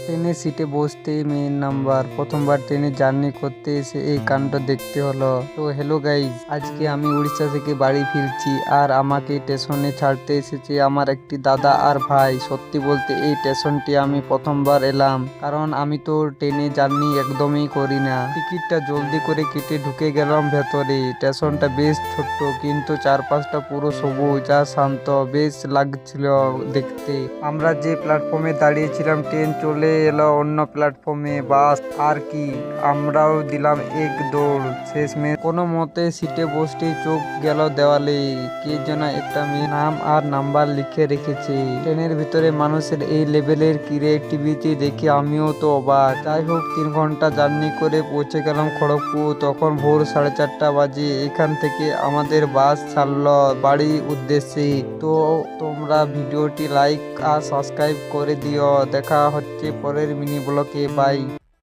ট্রেনের সিটে বসতে মেন নাম্বার, প্রথমবার ট্রেনে জার্নি করতে এসে এই কাণ্ড দেখতে হলো। তো হ্যালো গাইজ, আজকে আমি উড়িষ্যা থেকে বাড়ি ফিরছি আর আমাকে স্টেশনে ছাড়তে এসেছে আমার একটি দাদা আর ভাই। সত্যি বলতে এই স্টেশনটি আমি প্রথমবার এলাম, কারণ আমি তো ট্রেনে জার্নি একদমই করি না। টিকিটটা জলদি করে কেটে ঢুকে গেলাম ভেতরে। স্টেশনটা বেশ ছোট্ট, কিন্তু চারপাশটা পুরো সবুজ আর শান্ত, বেশ লাগছিল দেখতে। আমরা যে প্ল্যাটফর্মে দাঁড়িয়েছিলাম ট্রেন চলে এলো অন্য প্ল্যাটফর্মে। বাস আর কি, আমরাও দিলাম এক দৌড়। শেষমেশ কোনো মতে সিটে বসতেই চোখ গেল দেওয়ালে, কে যেন একটা মেয়ে নাম আর নাম্বার লিখে রেখেছে। ট্রেনের ভিতরে মানুষের এই লেভেলের ক্রিয়েটিভিটি দেখে আমিও তো অবাক। যাই হোক, 3 ঘন্টা জার্নি করে পৌঁছে গেলাম খড়গপুর। তখন ভোর 4:30 বাজে। এখান থেকে আমাদের বাস ছাড়লো বাড়ির উদ্দেশ্যে। তো তোমরা ভিডিওটি লাইক আর সাবস্ক্রাইব করে দিও। দেখা হচ্ছে পরের মিনি ব্লগে। বাই।